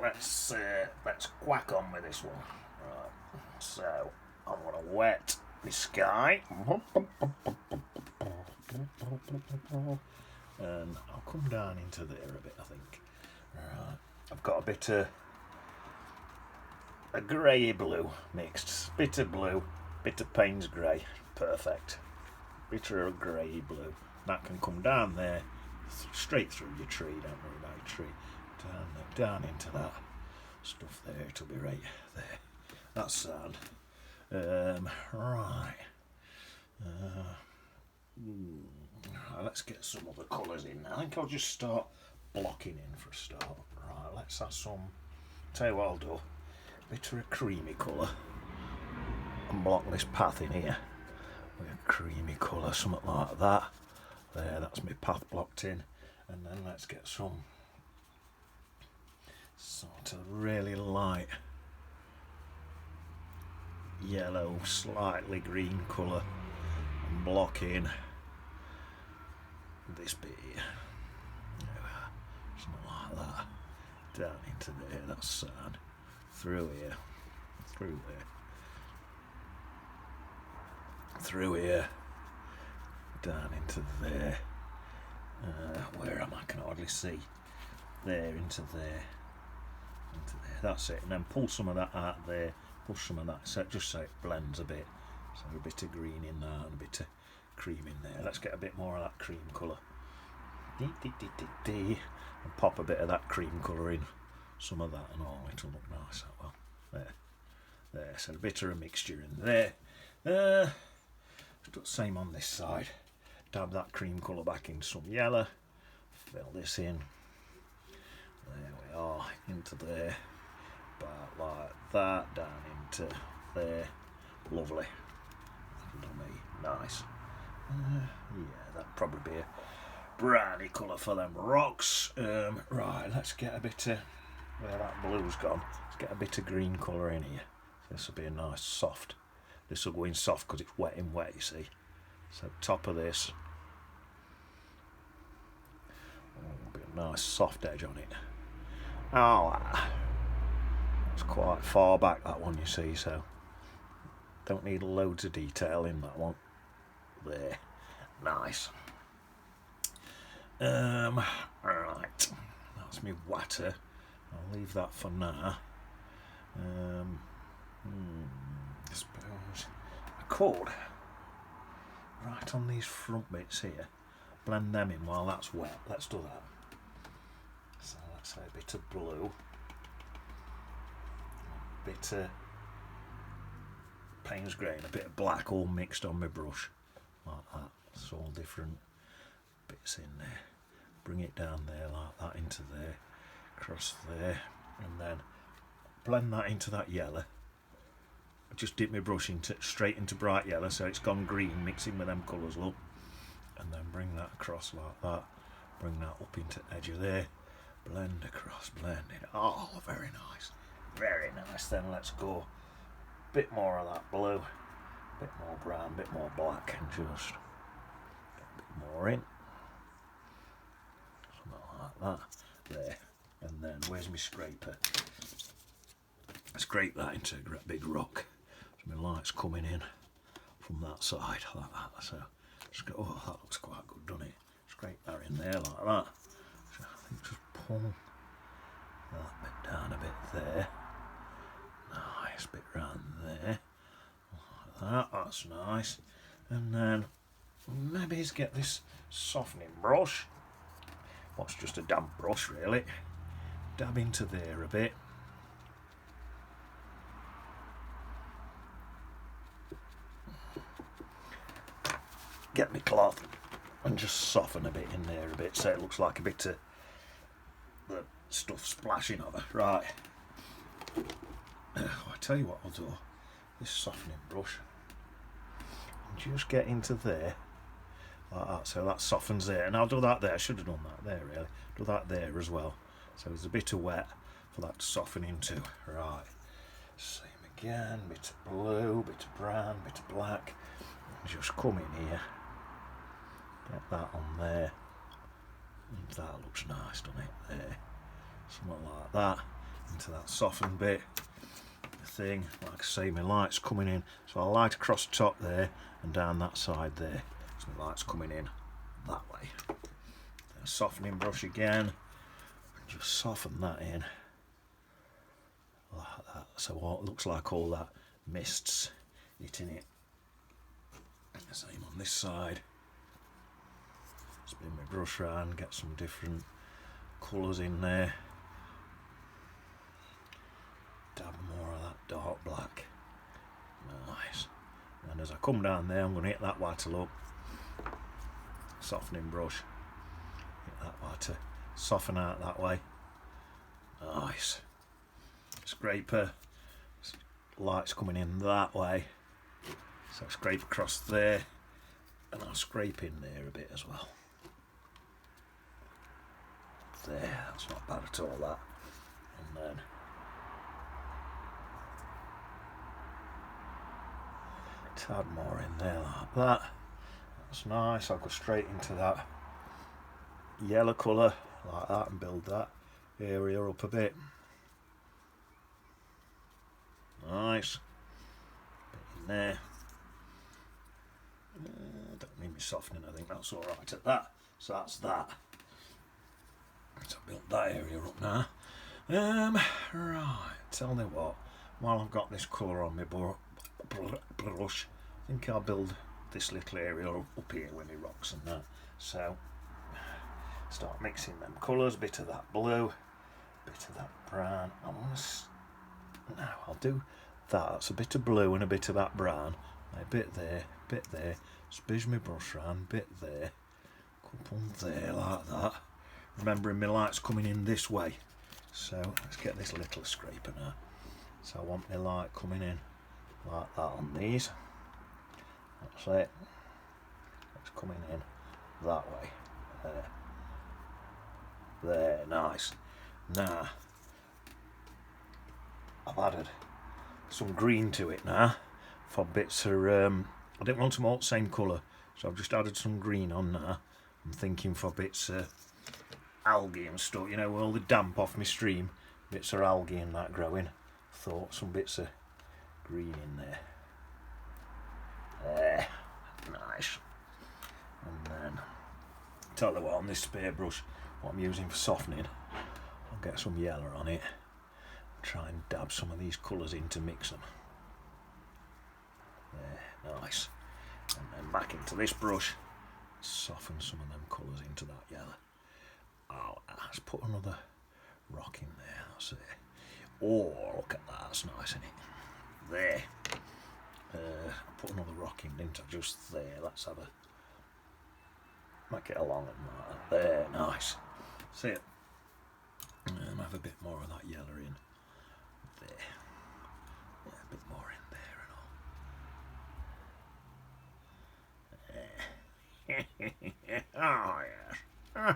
let's whack on with this one. Right, so I'm gonna wet the sky, and I'll come down into there a bit. I think. Right, I've got a bit of a grey blue mixed, bit of blue, bit of Payne's grey, perfect. Bit of grey blue. That can come down there, straight through your tree. Don't worry about your tree. Down into that stuff there. It'll be right there. That's sound. Right. Let's get some other colours in. I think I'll just start blocking in for a start. Right. Let's have some. Tell you what I'll do. Bit of a creamy colour. And block this path in here with a creamy colour, something like that. There, that's my path blocked in. And then let's get some sort of really light yellow, slightly green colour and block in this bit here. Something like that. Down into there, that's sad. Through here. Through here, down into there. Where am I? Can hardly see. There, into there. That's it. And then pull some of that out there. Push some of that, so just so it blends a bit. So a bit of green in there and a bit of cream in there. Let's get a bit more of that cream colour. And pop a bit of that cream colour in. Some of that and all. It'll look nice. Well, there. So a bit of a mixture in there. Do the same on this side. Dab that cream colour back in some yellow. Fill this in. There we are. Into there. About like that. Down into there. Lovely. That'll be nice. Yeah, that'd probably be a browny colour for them rocks. Right, let's get a bit of where that blue's gone. Let's get a bit of green colour in here. This will be a nice soft. This will go in soft because it's wet in wet, you see. So top of this. Be a nice soft edge on it. Oh, it's quite far back, that one, you see, so don't need loads of detail in that one. There. Nice. Right. That's me water. I'll leave that for now. I suppose I could, right on these front bits here, blend them in while that's wet. Let's do that. So let's say a bit of blue, a bit of Payne's grey and a bit of black all mixed on my brush, like that. It's all different bits in there. Bring it down there like that into there, across there, and then blend that into that yellow. Just dip my brush straight into bright yellow so it's gone green, mixing with them colours, look. And then bring that across like that. Bring that up into the edge of there. Blend across, blend it. Oh, very nice. Very nice. Then let's go a bit more of that blue, a bit more brown, a bit more black, and just get a bit more in. Something like that. There. And then, where's my scraper? Scrape that into a big rock. So my light's coming in from that side like that. So just go, oh, that looks quite good, doesn't it? Scrape that in there like that. So I think just pull that bit down a bit there. Nice bit round there. Like that, that's nice. And then maybe get this softening brush. What's just a damp brush really. Dab into there a bit. Get my cloth and just soften a bit in there a bit so it looks like a bit of the stuff splashing over. Right. I tell you what I'll do. This softening brush. And just get into there. Like that. So that softens there. And I'll do that there. I should have done that there really. Do that there as well. So there's a bit of wet for that to soften into. Right. Same again. Bit of blue, bit of brown, bit of black. And just come in here. Get that on there. And that looks nice, doesn't it? There. Something like that. into that softened bit. The thing, like I say, my light's coming in, so I'll light across the top there and down that side there. So my light's coming in that way. Then a softening brush again, and just soften that in like that. So what looks like all that mist's hitting it. The same on this side. Spin my brush around, get some different colours in there. Dab more of that dark black. Nice. And as I come down there, I'm going to hit that Watercolour softening brush. Hit that water, soften out that way. Nice. Scraper. Light's coming in that way. So I scrape across there, and I'll scrape in there a bit as well. There, that's not bad at all, that. And then a tad more in there like that. That's nice. I'll go straight into that yellow colour like that and build that area up a bit. Nice. Bit in there. Don't need me softening, I think that's alright at that. So that's that. So I built that area up now. Right, tell me what, while I've got this colour on my brush, I think I'll build this little area up here with my rocks and that. So start mixing them colours, bit of that blue, bit of that brown. Now I'll do that. That's a bit of blue and a bit of that brown. A bit there, spizz my brush round, bit there, couple there like that. Remembering my light's coming in this way. So let's get this little scraper now. So I want my light coming in like that on these. That's it. It's coming in that way. There. There, nice. Now I've added some green to it now for bits of I didn't want them all the same colour, so I've just added some green on now. I'm thinking for bits of algae and stuff, you know, all the damp off my stream, bits of algae and that growing. Thought some bits of green in there. There, nice. And then, tell you what, on this spare brush, what I'm using for softening, I'll get some yellow on it. Try and dab some of these colours in to mix them. There, nice. And then back into this brush, soften some of them colours into that yellow. Oh, let's put another rock in there, that's it. Oh, look at that, that's nice, isn't it? There. Put another rock in, didn't I? Just there, let's have a... make it along and like that. There, nice. See it? And have a bit more of that yellow in. There. Yeah, a bit more in there and all. Oh, yes.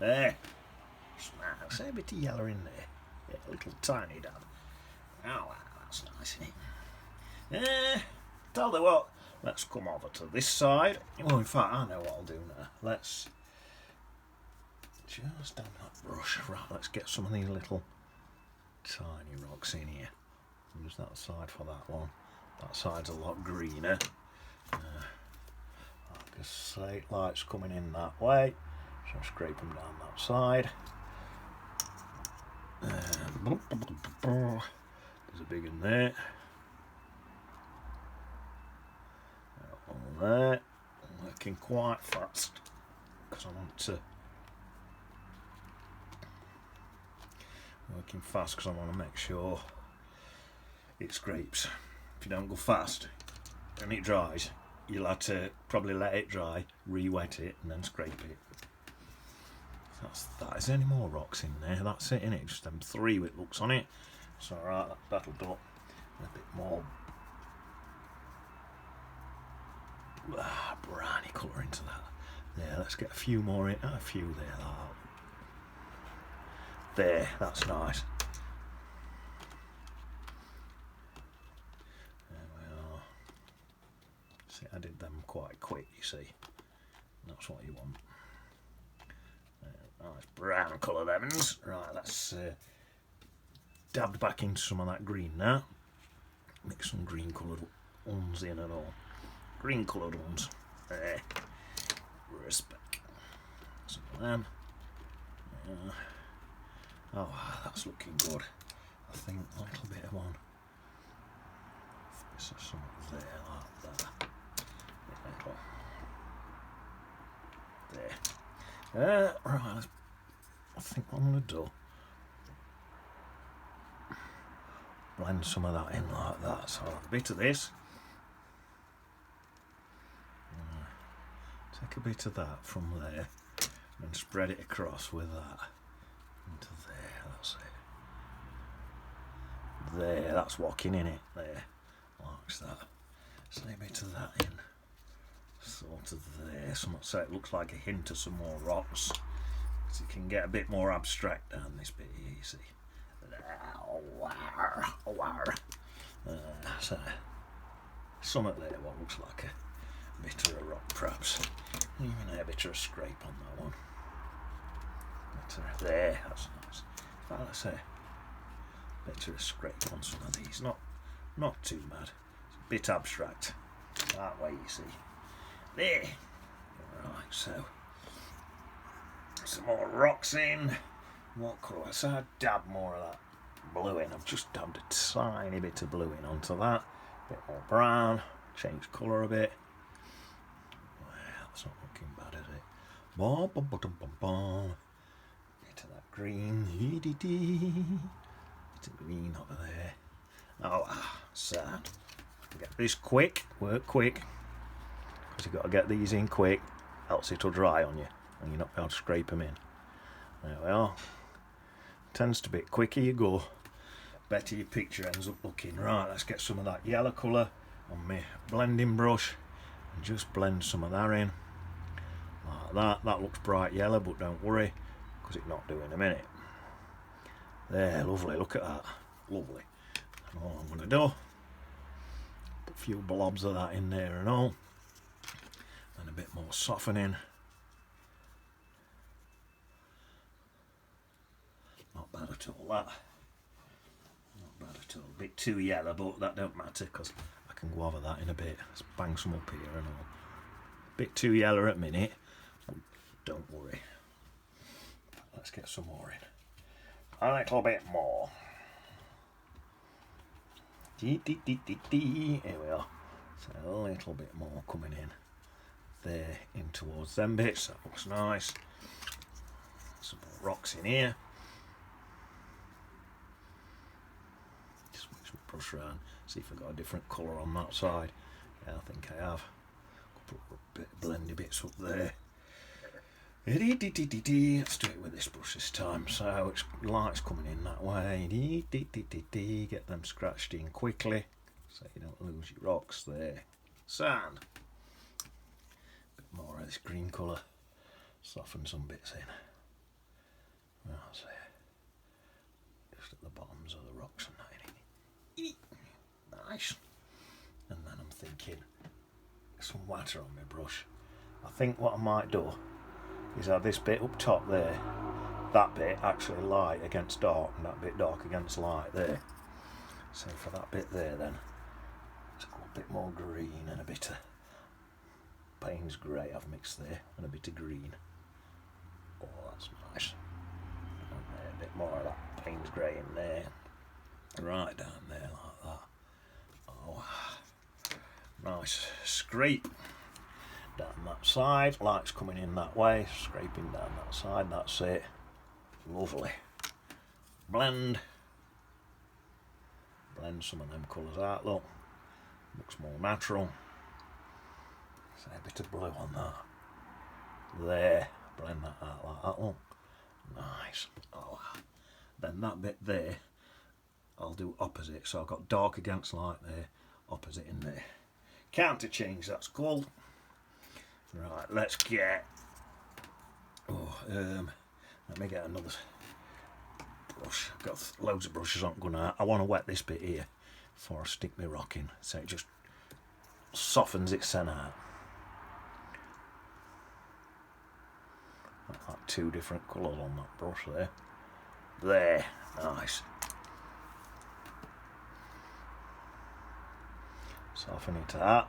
There. Smile. Say a bit of yellow in there. Yeah, a little tiny dab. Oh, wow, that's nice, isn't it? Tell you what, let's come over to this side. Well, in fact, I know what I'll do now. Let's just dab that brush. Right, let's get some of these little tiny rocks in here. Use that side for that one. That side's a lot greener. Like I say, light's coming in that way. So scrape them down that side. There's a big one there. One there. I'm working quite fast because I want to. Working fast because I want to make sure it scrapes. If you don't go fast and it dries, you'll have to probably let it dry, re-wet it, and then scrape it. That's that. Is there any more rocks in there? That's it, innit? Just them three with looks on it. It's alright, that'll do. A bit more browny colour into that. There, let's get a few more in. A few there. There, that's nice. There we are. See, I did them quite quick, you see. That's what you want. Nice brown colour lemons. Right, let's dabbed back into some of that green now. Mix some green coloured ones in and all. Green coloured ones. There. Respect. Some of them. Oh, that's looking good. I think a little bit of one. This is some there like that. There. Right. I think what I'm going to do, blend some of that in like that. So a bit of this. Take a bit of that from there and spread it across with that into there. That's it. There, that's walking in it. There, like that. So a bit of that in, sort of there. So it looks like a hint of some more rocks. So you can get a bit more abstract down this bit here. You see. So something there what looks like a bit of a rock, perhaps. Even a bit of a scrape on that one. There, that's nice. Let's say a bit of a scrape on some of these. Not too bad. It's a bit abstract. That way, you see. There. Right, so some more rocks in. What colour? So I dab more of that blue in. I've just dabbed a tiny bit of blue in onto that. A bit more brown. Change colour a bit. That's not looking bad, is it? Bit of that green. Bit of green over there. Oh, sad. Get this quick. Work quick. Because you've got to get these in quick. Else it'll dry on you. And you're not able to scrape them in. There we are. Tends to be quicker you go, better your picture ends up looking. Right, let's get some of that yellow colour on my blending brush and just blend some of that in. Like that. That looks bright yellow, but don't worry, because it's not doing a minute. There, lovely, look at that. Lovely. And all I'm going to do, put a few blobs of that in there and all. And a bit more softening. Not bad at all, that. Not bad at all. A bit too yellow, but that don't matter because I can go over that in a bit. Let's bang some up here and all. A bit too yellow at minute, but don't worry. Let's get some more in. A little bit more. Here we are. So a little bit more coming in there, in towards them bits. That looks nice. Some more rocks in here. Brush around, see if I've got a different colour on that side. Yeah, I think I have. Put a bit of blendy bits up there. Let's do it with this brush this time. So it's light's coming in that way. Get them scratched in quickly so you don't lose your rocks there. Sand. A bit more of this green colour. Soften some bits in. That's it. Just at the bottoms of the rocks and that. Nice. And then I'm thinking some water on my brush. I think what I might do is have this bit up top there, that bit actually light against dark and that bit dark against light there. So for that bit there then, let's go a bit more green and a bit of Payne's grey I've mixed there and a bit of green. Oh, that's nice. And there, a bit more of that Payne's grey in there. Right down there like that. Oh, nice scrape down that side. Light's coming in that way, scraping down that side. That's it. Lovely. Blend some of them colours out. Look, looks more natural. So a bit of blue on that. There, blend that out like that. Look, nice. Oh, then that bit there, I'll do opposite. So I've got dark against light there, opposite in there. Counter change, that's called. Right, let's get. Let me get another brush. I've got loads of brushes on gonna. I want to wet this bit here before I stick my rock in, so it just softens it out. Like two different colours on that brush there. There, nice. Soften it out.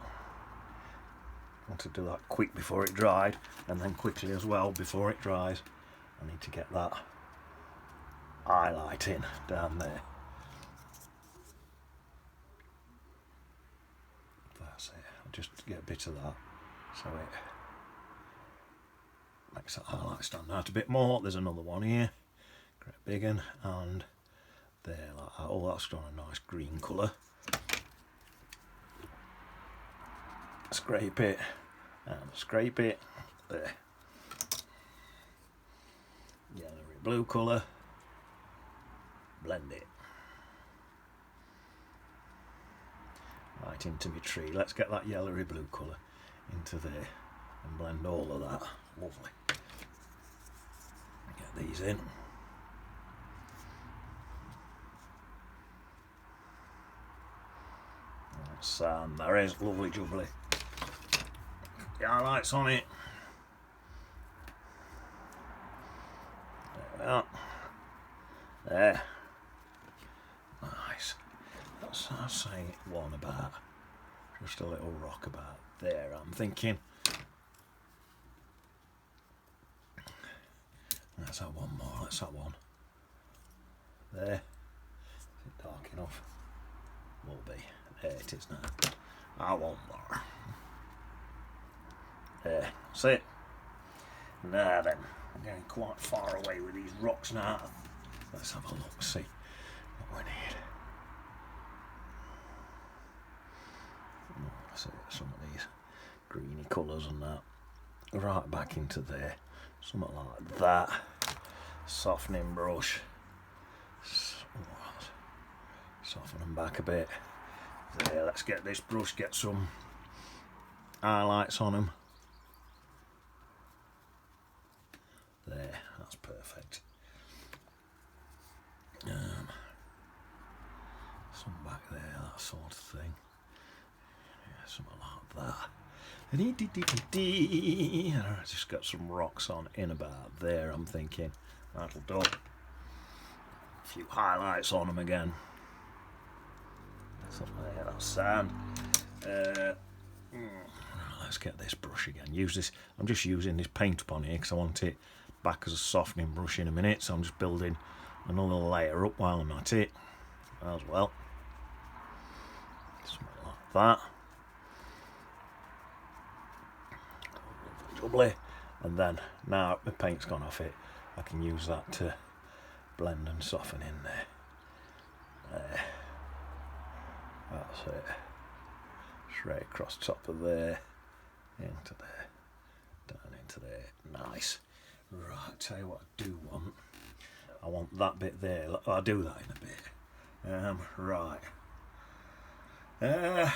I want to do that quick before it dried, and then quickly as well before it dries. I need to get that highlight in down there. That's it. I'll just get a bit of that so it makes that highlight stand out a bit more. There's another one here, great big one, and there like that. Oh, that's got a nice green colour. Scrape it and scrape it there. Yellowy blue colour, blend it right into my tree. Let's get that yellowy blue colour into there and blend all of that. Lovely. Get these in. And there is lovely jubbly. The highlights on it. There we are. There. Nice. That's I'll say one about. Just a little rock about there, I'm thinking. Let's have one more. Let's have one. There. Is it dark enough? Will be. There it is now. I want more. There. That's it. Now then, I'm getting quite far away with these rocks now. Let's have a look, see what we need. See some of these greeny colours and that. Right back into there. Something like that. Softening brush. Soften them back a bit. There, let's get this brush, get some highlights on them. There, that's perfect. Some back there, that sort of thing. Yeah, something like that. I just got some rocks on in about there, I'm thinking. That'll do. A few highlights on them again. Something there, that's sand. Let's get this brush again. Use this. I'm just using this paint upon here because I want it back as a softening brush in a minute. So I'm just building another layer up while I'm at it as well. Something like that. Lovely. And then now the paint's gone off it, I can use that to blend and soften in there. There. That's it. Straight across top of there, into there, down into there. Nice. Right, tell you what I do want. I want that bit there. I'll do that in a bit. Right. Right.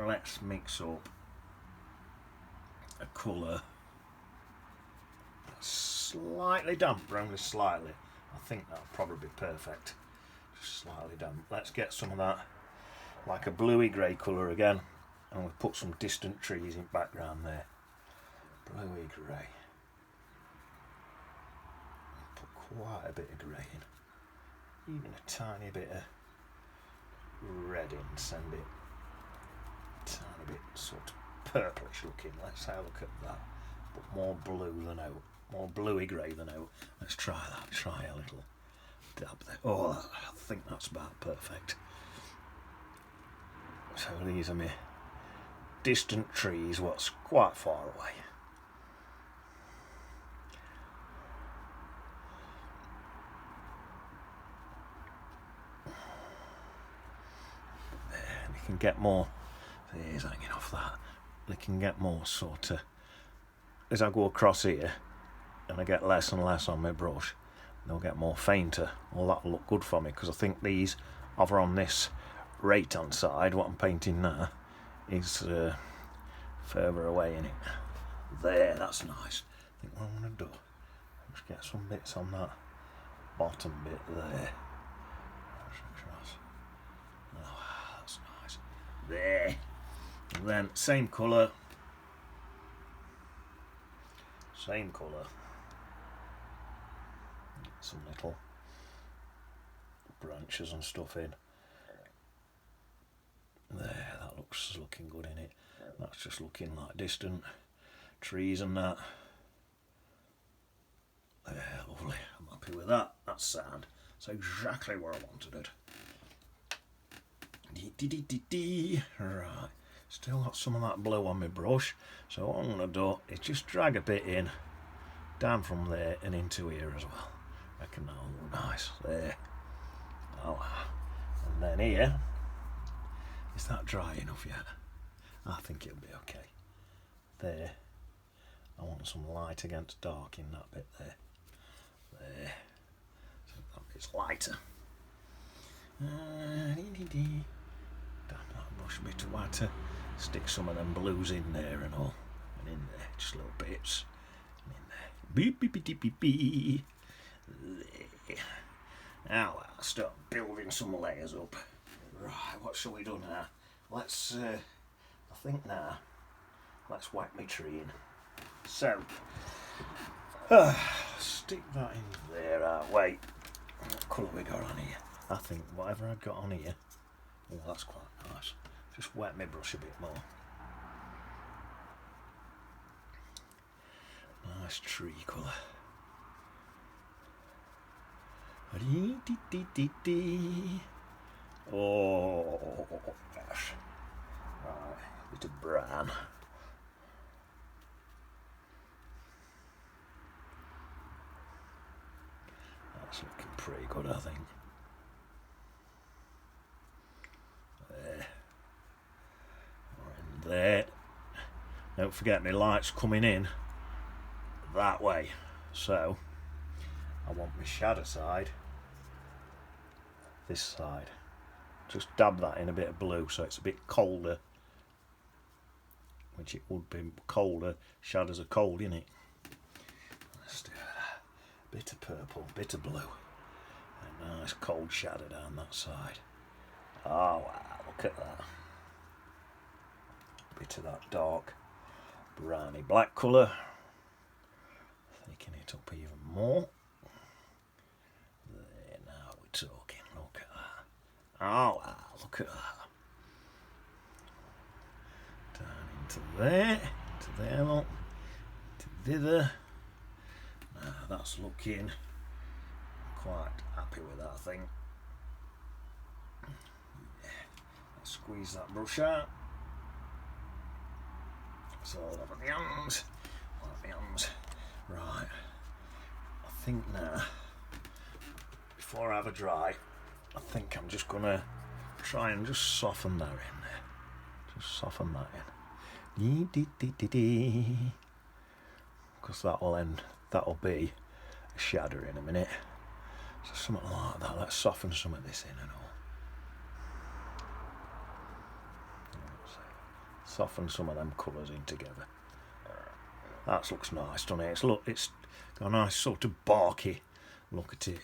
Let's mix up a colour slightly damp, only slightly. I think that'll probably be perfect. Just slightly damp. Let's get some of that, like a bluey grey colour again, and we'll put some distant trees in background there. Bluey grey. Put quite a bit of grey in, even a tiny bit of red in. Send it tiny bit sort of purplish looking. Let's have a look at that. But more blue than out. More bluey grey than out. Let's try that. Try a little dab there. Oh, I think that's about perfect. So these are my distant trees, what's quite far away. There, we can get more. There's hanging off that. They can get more sort of, as I go across here and I get less and less on my brush, they'll get more fainter. Well, that'll look good for me because I think these over on this right hand side, what I'm painting now, is further away in it. There, that's nice. I think what I'm going to do, just get some bits on that bottom bit there. Oh, that's nice. There. And then same colour. Same colour. Some little branches and stuff in. There, that looks looking good in it. That's just looking like distant trees and that. There, lovely. I'm happy with that. That's sound. That's exactly where I wanted it. Right, still got some of that blue on my brush, so what I'm going to do is just drag a bit in, down from there and into here as well. I reckon that'll look nice. There. Oh, and then here, is that dry enough yet? I think it'll be okay. There. I want some light against dark in that bit there. There. So that bit's lighter. Damn, that brush a bit of white. Stick some of them blues in there and all. And in there, just little bits. And in there. Beep, beep, beep, beep, beep, beep. There. Now I'll start building some layers up. Right, what shall we do now? Let's, I think now, let's whack my tree in. So, stick that in there. Wait, what colour we got on here? I think whatever I got on here, oh, that's quite nice. Just wet my brush a bit more. Nice tree colour. Oh, gosh. Right, a bit of brown. That's looking pretty good, I think. There. And there. Don't forget my light's coming in that way. So, I want my shadow side this side. Just dab that in a bit of blue so it's a bit colder, which it would be colder. Shadows are cold, innit? Let's do that. Bit of purple, bit of blue. A nice cold shadow down that side. Oh wow, look at that. Bit of that dark browny black colour. Thicken it up even more. There, now we're talking. Look at that. Oh wow, look at that. Down into there, to there, look. To thither. Now that's looking quite happy with that, I think. Yeah. Let's squeeze that brush out. It's all over the hands. Right. I think now, before I have a dry, I think I'm just gonna try and just soften that in there. Just soften that in. Because that'll be a shadow in a minute. So something like that. Let's soften some of this in and all. Soften some of them colours in together. That looks nice, doesn't it? It's got a nice sort of barky look at it.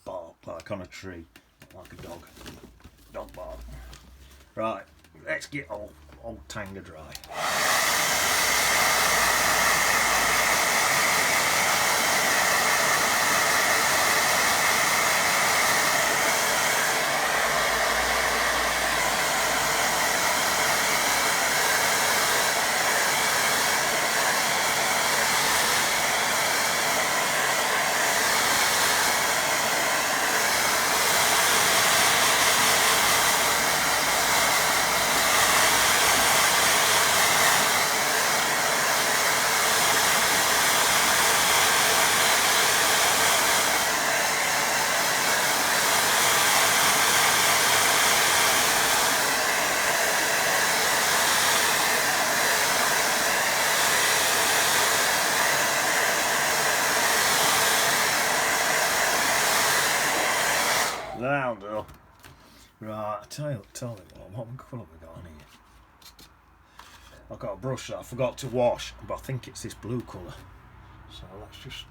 Bark like on a tree, like a dog bark. Right, let's get old Tanga dry. That'll do. Right, tell you what colour we got on here. I've got a brush that I forgot to wash, but I think it's this blue colour. So let's just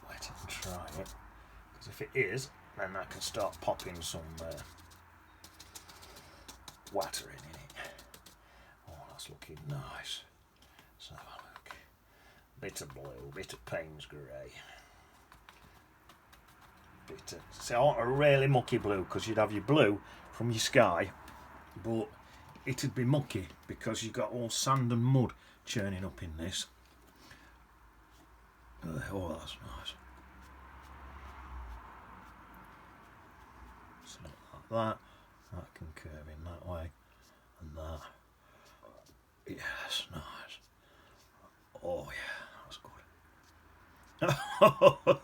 let it and try it. Because if it is, then I can start popping some water in it. Oh, that's looking nice. Let's have a look. Bit of blue, bit of Payne's grey. bit of, see, I want a really mucky blue, because you'd have your blue from your sky, but it'd be mucky because you've got all sand and mud churning up in this. Oh, that's nice. Something like that. That can curve in that way, and that. Yes, nice. Oh yeah, that's good.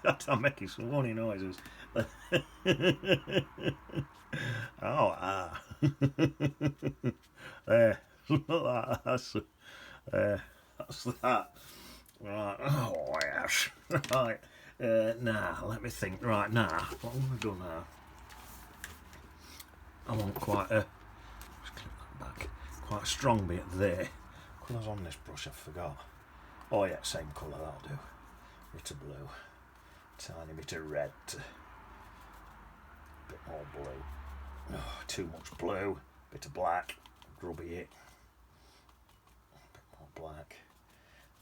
That's making some funny noises. Oh ah. There. That's that. Right. Oh yes. Right. Now let me think. Right now, what am I doing now? I want quite a. Just clip that back. Quite a strong bit there. Colours on this brush, I forgot. Oh yeah, same colour, that'll do. Bit of blue, tiny bit of red, bit more blue. Oh, too much blue, bit of black, grubby it. Bit more black.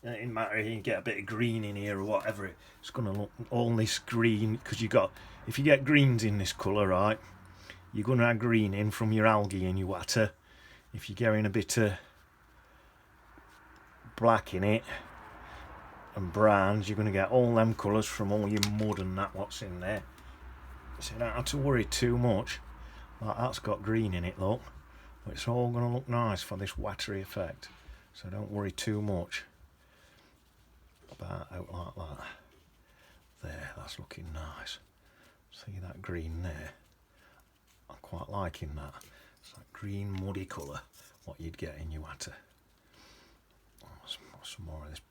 It doesn't matter if you can get a bit of green in here or whatever. It's going to look all this green, because you got, if you get greens in this colour, right, you're going to have green in from your algae in your water. If you're getting a bit of black in it and browns, you're going to get all them colours from all your mud and that what's in there. So you don't have to worry too much. Like that's got green in it, look. But it's all going to look nice for this watery effect. So don't worry too much about out like that. There, that's looking nice. See that green there? I'm quite liking that. It's that green muddy colour, what you'd get in your water. Some more of this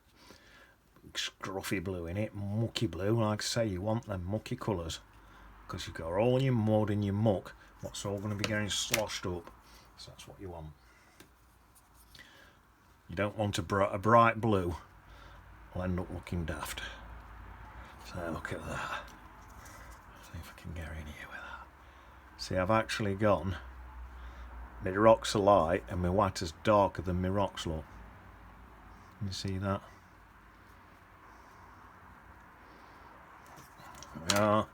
scruffy blue in it, mucky blue. Like I say, you want them mucky colours, because you've got all your mud and your muck, what's all going to be getting sloshed up. So that's what you want. You don't want a bright blue, will end up looking daft. So look at that. See if I can get in here with that. See, I've actually gone, my rocks are light and my water's darker than my rocks look. Can you see that? There we are.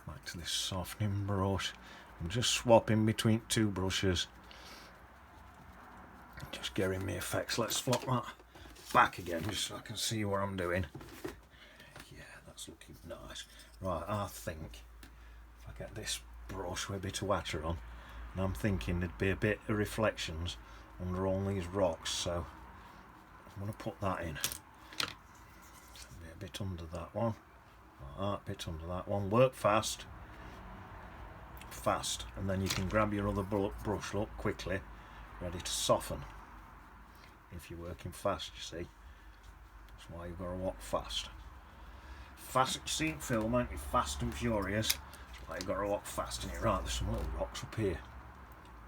Back to this softening brush. I'm just swapping between two brushes. Just getting me effects. Let's flop that back again just so I can see what I'm doing. Yeah, that's looking nice. Right, I think if I get this brush with a bit of water on, and I'm thinking there'd be a bit of reflections under all these rocks, so I'm going to put that in. So be a bit under that one, like that, bit under that one. Work fast, and then you can grab your other brush, look, quickly, ready to soften. If you're working fast, you see. That's why you've got to walk fast. Fast, you see it film, aren't you? Fast and furious. That's why you've got to walk fast. And you're right, there's some little rocks up here.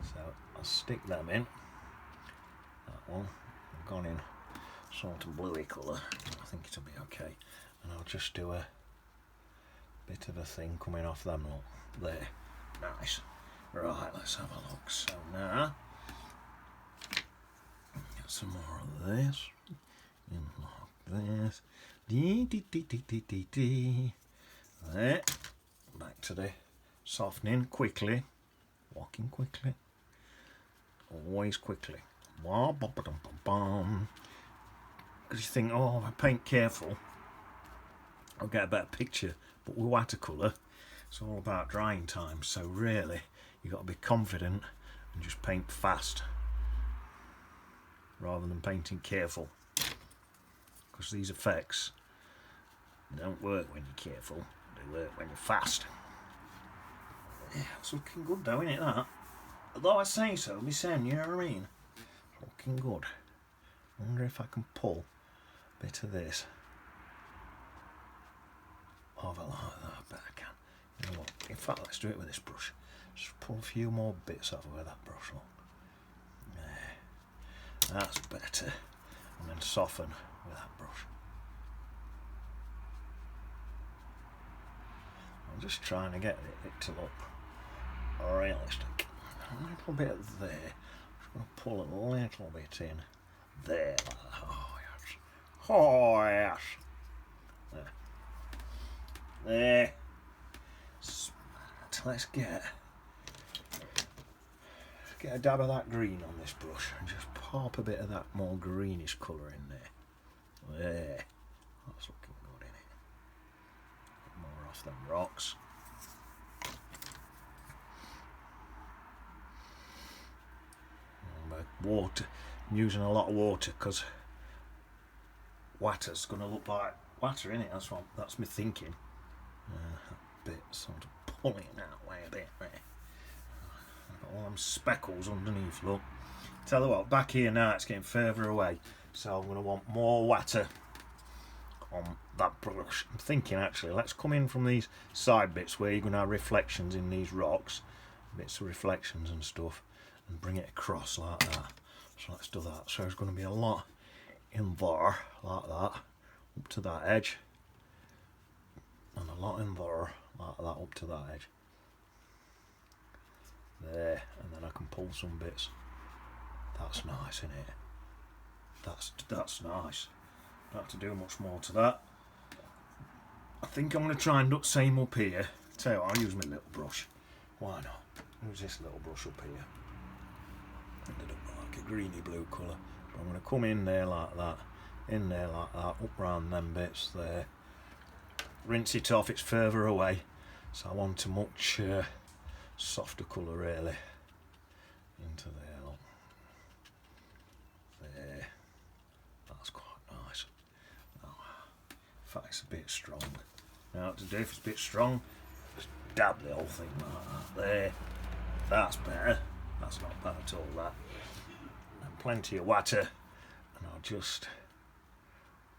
So I'll stick them in. That one, I've gone in sort of bluey colour. I think it'll be okay. And I'll just do a bit of a thing coming off them, look. There. Nice. Right, let's have a look. So now, get some more of this. And like this. There. Back to the softening quickly. Walking quickly. Always quickly. Because you think, oh, if I paint careful, I'll get a better picture. But with watercolour, it's all about drying time. So really, you've got to be confident and just paint fast rather than painting careful. Because these effects don't work when you're careful, they work when you're fast. Yeah, it's looking good though, isn't it, that? Although I say so, me saying, you know what I mean? It's looking good. I wonder if I can pull a bit of this over like that. I bet I can. You know what? In fact, let's do it with this brush. Just pull a few more bits over with that brush, look. There. That's better. And then soften with that brush. I'm just trying to get it to look realistic. A little bit there. I'm just going to pull a little bit in there. Oh yes. Oh yes. There. let's get a dab of that green on this brush and just pop a bit of that more greenish colour in there. There. That's looking good, isn't it? More off them rocks. Water. I'm using a lot of water because water's going to look like water, innit? That's me thinking. A bit sort of pulling that way a bit there. I've got all them speckles underneath, look. Tell you what, back here now it's getting further away, so I'm going to want more water on that brush. I'm thinking actually, let's come in from these side bits where you're going to have reflections in these rocks, bits of reflections and stuff, and bring it across like that. So let's do that. So there's going to be a lot in there like that up to that edge, and a lot in there like that up to that edge there, and then I can pull some bits. That's nice, isn't it? That's nice. Don't have to do much more to that. I think I'm going to try and do the same up here. Tell you what, I'll use my little brush. Why not? Use this little brush up here. Ended up like a greeny blue colour. But I'm going to come in there like that, in there like that, up round them bits there. Rinse it off, it's further away, so I want a much softer colour really. Into there, look. There. That's quite nice. Oh, in fact, it's a bit strong. Now what to do if it's a bit strong, just dab the whole thing like that. There. That's better. That's not bad at all, that. And plenty of water, and I'll just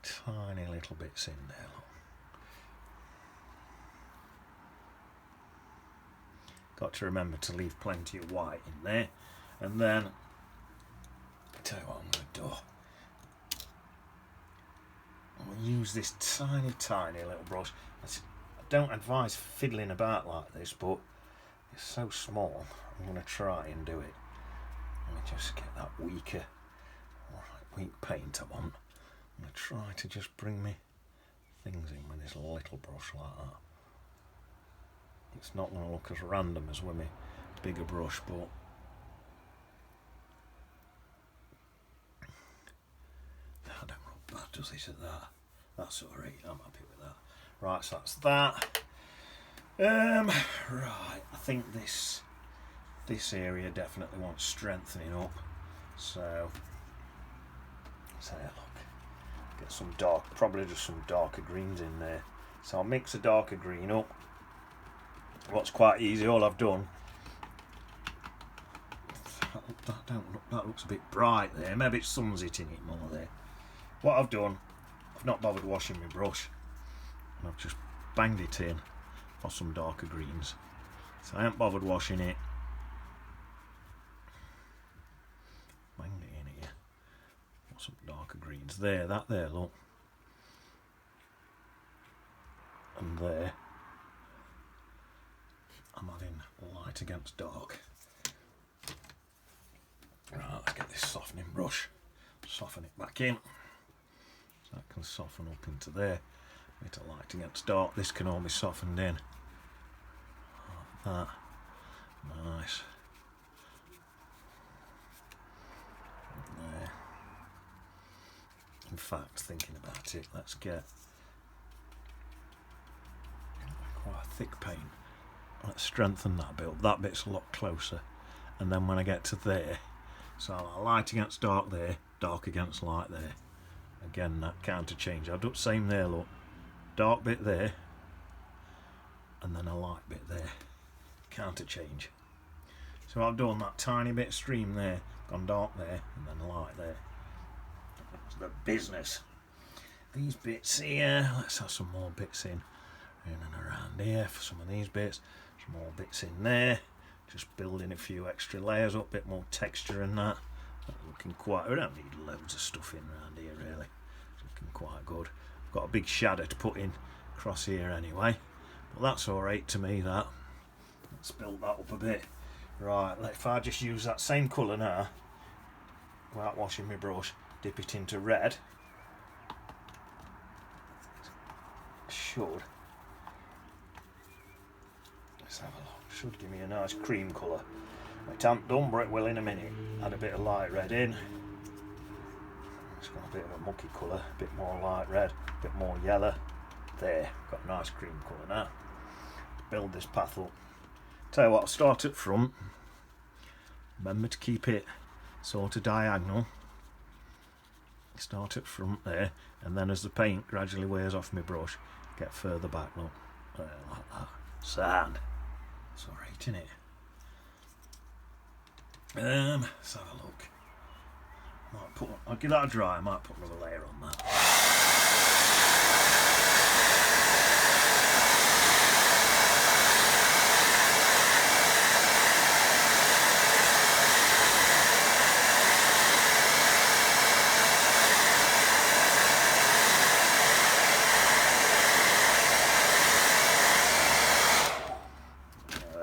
tiny little bits in there, look. Got to remember to leave plenty of white in there, and then I'll tell you what I'm going to do. I'm going to use this tiny little brush. I don't advise fiddling about like this, but it's so small. I'm going to try and do it. Let me just get that weak paint I want. I'm going to try to just bring me things in with this little brush like that. It's not going to look as random as with my bigger brush, but that don't look bad, does it, at that? That's alright, I'm happy with that. Right, so that's that. Right, I think this area definitely wants strengthening up, so let's have a look. Get some probably just some darker greens in there. So I'll mix a darker green up. What's quite easy, all I've done, that looks a bit bright there, maybe it's sun's hitting it more there. What I've done, I've not bothered washing my brush, and I've just banged it in for some darker greens. So I haven't bothered washing it. Banged it in here. Got some darker greens there, that there, look. And there. I'm adding light against dark. Right, let's get this softening brush, soften it back in, so that can soften up into there. Bit of light against dark, this can all be softened in. Like that. Nice. There. In fact, thinking about it, let's get quite a thick paint. Let's strengthen that bit. That bit's a lot closer, and then when I get to there, so I'll light against dark there, dark against light there. Again, that counter change. I've done the same there, look. Dark bit there, and then a light bit there. Counter change. So I've done that tiny bit of stream there, gone dark there, and then light there. That's the business. These bits here, let's have some more bits in and around here for some of these bits. Some more bits in there, just building a few extra layers up, bit more texture and that. Looking quite, we don't need loads of stuff in around here really. It's looking quite good. I've got a big shadow to put in across here anyway, but that's alright to me, that. Let's build that up a bit. Right, if I just use that same colour now, without washing my brush, dip it into red, should. Let's have a look. Should give me a nice cream colour. It ain't done, but it will in a minute. Add a bit of light red in. It's got a bit of a mucky colour, a bit more light red, a bit more yellow. There, got a nice cream colour now. Build this path up. Tell you what, I'll start at front. Remember to keep it sort of diagonal. Start at front there, and then as the paint gradually wears off my brush, get further back, look. There, like that. Sound. It's alright, isn't it? Let's have a look. I'll give that a dry, I might put another layer on that.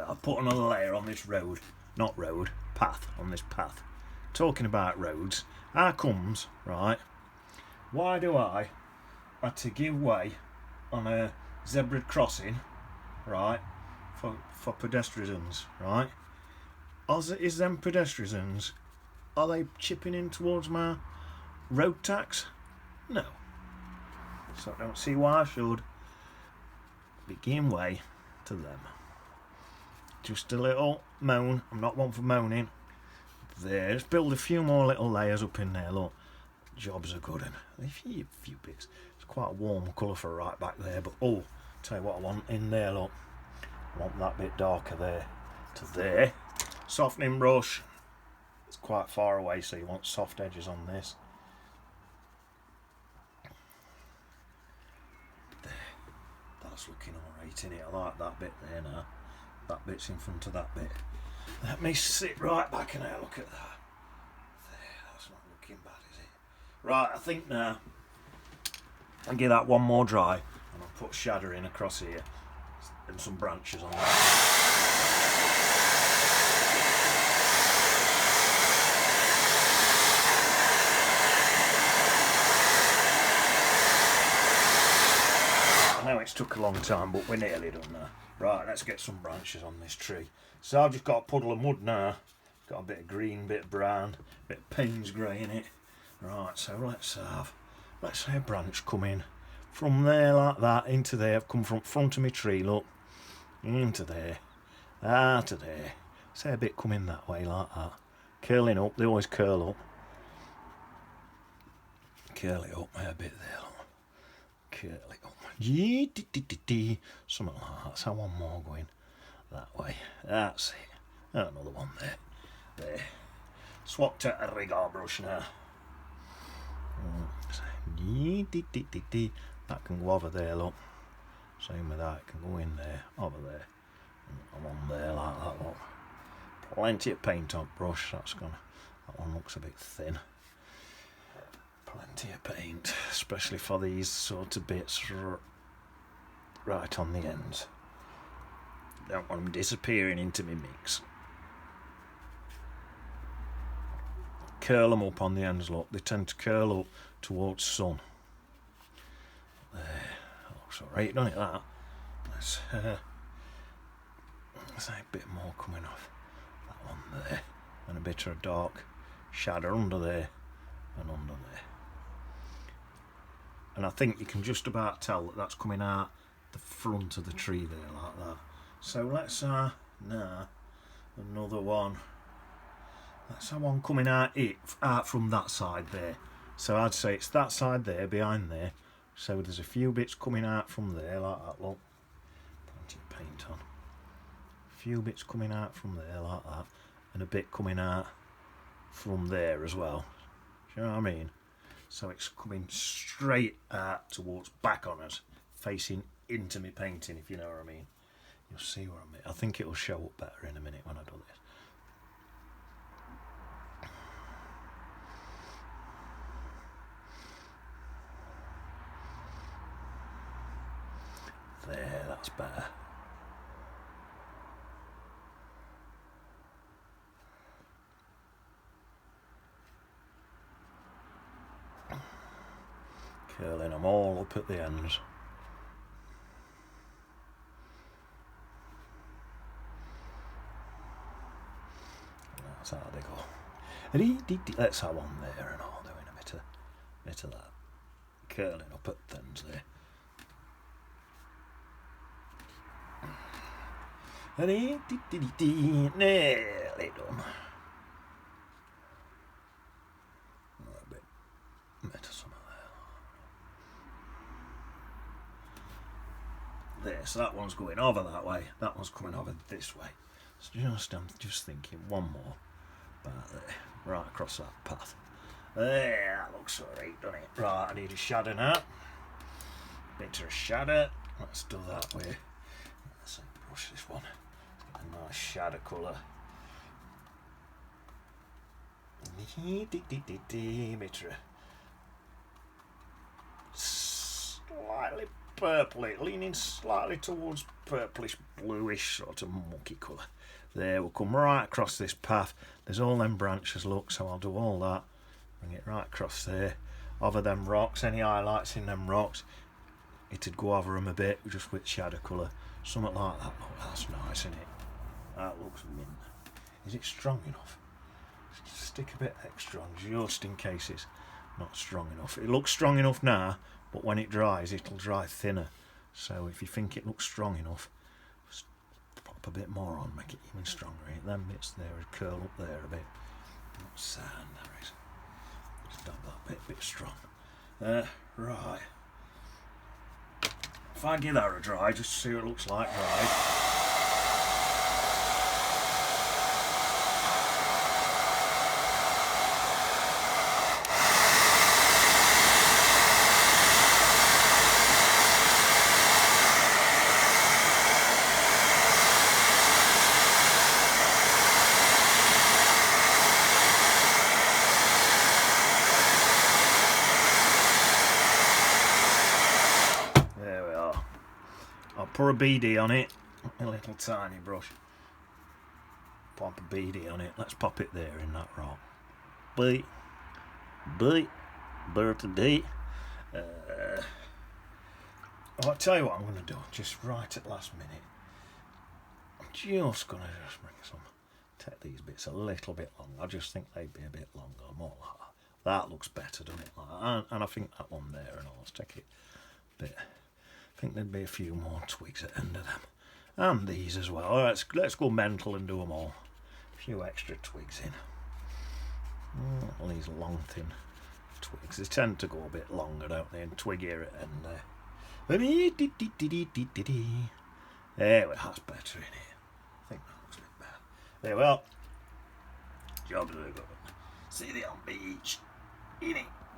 I'll put another layer on this path, on this path. Talking about roads, how comes, right, why do I have to give way on a zebra crossing, right, for pedestrians, right? Is them pedestrians, are they chipping in towards my road tax? No. So I don't see why I should be giving way to them. Just a little moan. I'm not one for moaning. There, just build a few more little layers up in there. Look, jobs are good, and a few bits. It's quite a warm colour for right back there. But oh, tell you what I want in there. Look, I want that bit darker there to there. Softening brush. It's quite far away, so you want soft edges on this. There, that's looking alright, innit? I like that bit there now. That bit's in front of that bit. Let me sit right back and have a look at that. There, that's not looking bad, is it? Right, I think now I'll give that one more dry and I'll put shadow in across here and some branches on that. I know it's took a long time, but we're nearly done now. Right, let's get some branches on this tree. So I've just got a puddle of mud now. Got a bit of green, bit of brown, bit of Payne's grey in it. Right, so let's say a branch come in from there like that into there. I've come from front of my tree, look, into there, to there. Say a bit coming that way like that. Curling up, they always curl up. Curl it up a bit there, look. Curl it up. Something like that. So one more going that way. That's it. And another one there. There. Swap to a rigor brush now. That can go over there, look. Same with that. It can go in there, over there, and on there like that, look. Plenty of paint on brush. That one looks a bit thin. Plenty of paint, especially for these sort of bits right on the ends. Don't want them disappearing into my mix. Curl them up on the ends, look. They tend to curl up towards sun. There, that looks alright, doesn't it, that? Let's say a bit more coming off that one there. And a bit of dark shadow under there and under there. And I think you can just about tell that that's coming out the front of the tree there like that. So let's now another one. Let's have one coming out from that side there. So I'd say it's that side there behind there. So there's a few bits coming out from there like that. Look, plenty of paint on. A few bits coming out from there like that, and a bit coming out from there as well. Do you know what I mean? So it's coming straight out towards back on us, facing into me painting, if you know what I mean. You'll see what I mean. I think it'll show up better in a minute when I do this. There, that's better. Curling them all up at the ends. Let's have one there and all, doing a bit of that curling up at things there. Nearly done. A bit of some of that. There, so that one's going over that way, that one's coming over this way. So I'm just thinking one more about there, right across that path. There, that looks alright, doesn't it? Right, I need a shadow now. Bit of a shadow. Let's do that way. Let's brush this one. Get a nice shadow colour. Bit of slightly purpley, leaning slightly towards purplish bluish sort of mucky colour. There, we'll come right across this path. There's all them branches, look, so I'll do all that. Bring it right across there. Over them rocks, any highlights in them rocks, it'd go over them a bit, just with shadow colour. Something like that. Look, that's nice, isn't it? That looks mint. Is it strong enough? Stick a bit extra on, just in case it's not strong enough. It looks strong enough now, but when it dries, it'll dry thinner. So if you think it looks strong enough, just pop a bit more on, make it even stronger. Them bits there would curl up there a bit. Not sand, there is. Just dab that bit strong. Right. If I give that a dry, just to see what it looks like dried. Pour a BD on it, a little tiny brush. Pop a BD on it. Let's pop it there in that rock. Birthday. I'll tell you what I'm going to do, just right at last minute. I'm just going to bring some, take these bits a little bit long. I just think they'd be a bit longer, more like that. That looks better, doesn't it? Like that. And I think that one there and all. Let's take it a bit. I think there'd be a few more twigs at the end of them. And these as well. Alright, let's go mental and do them all. A few extra twigs in. All these long, thin twigs. They tend to go a bit longer, don't they? And twiggier at the end there. There, that's better in here. I think that looks a bit better. There we are. Job's a good. See you on beach. Eat it.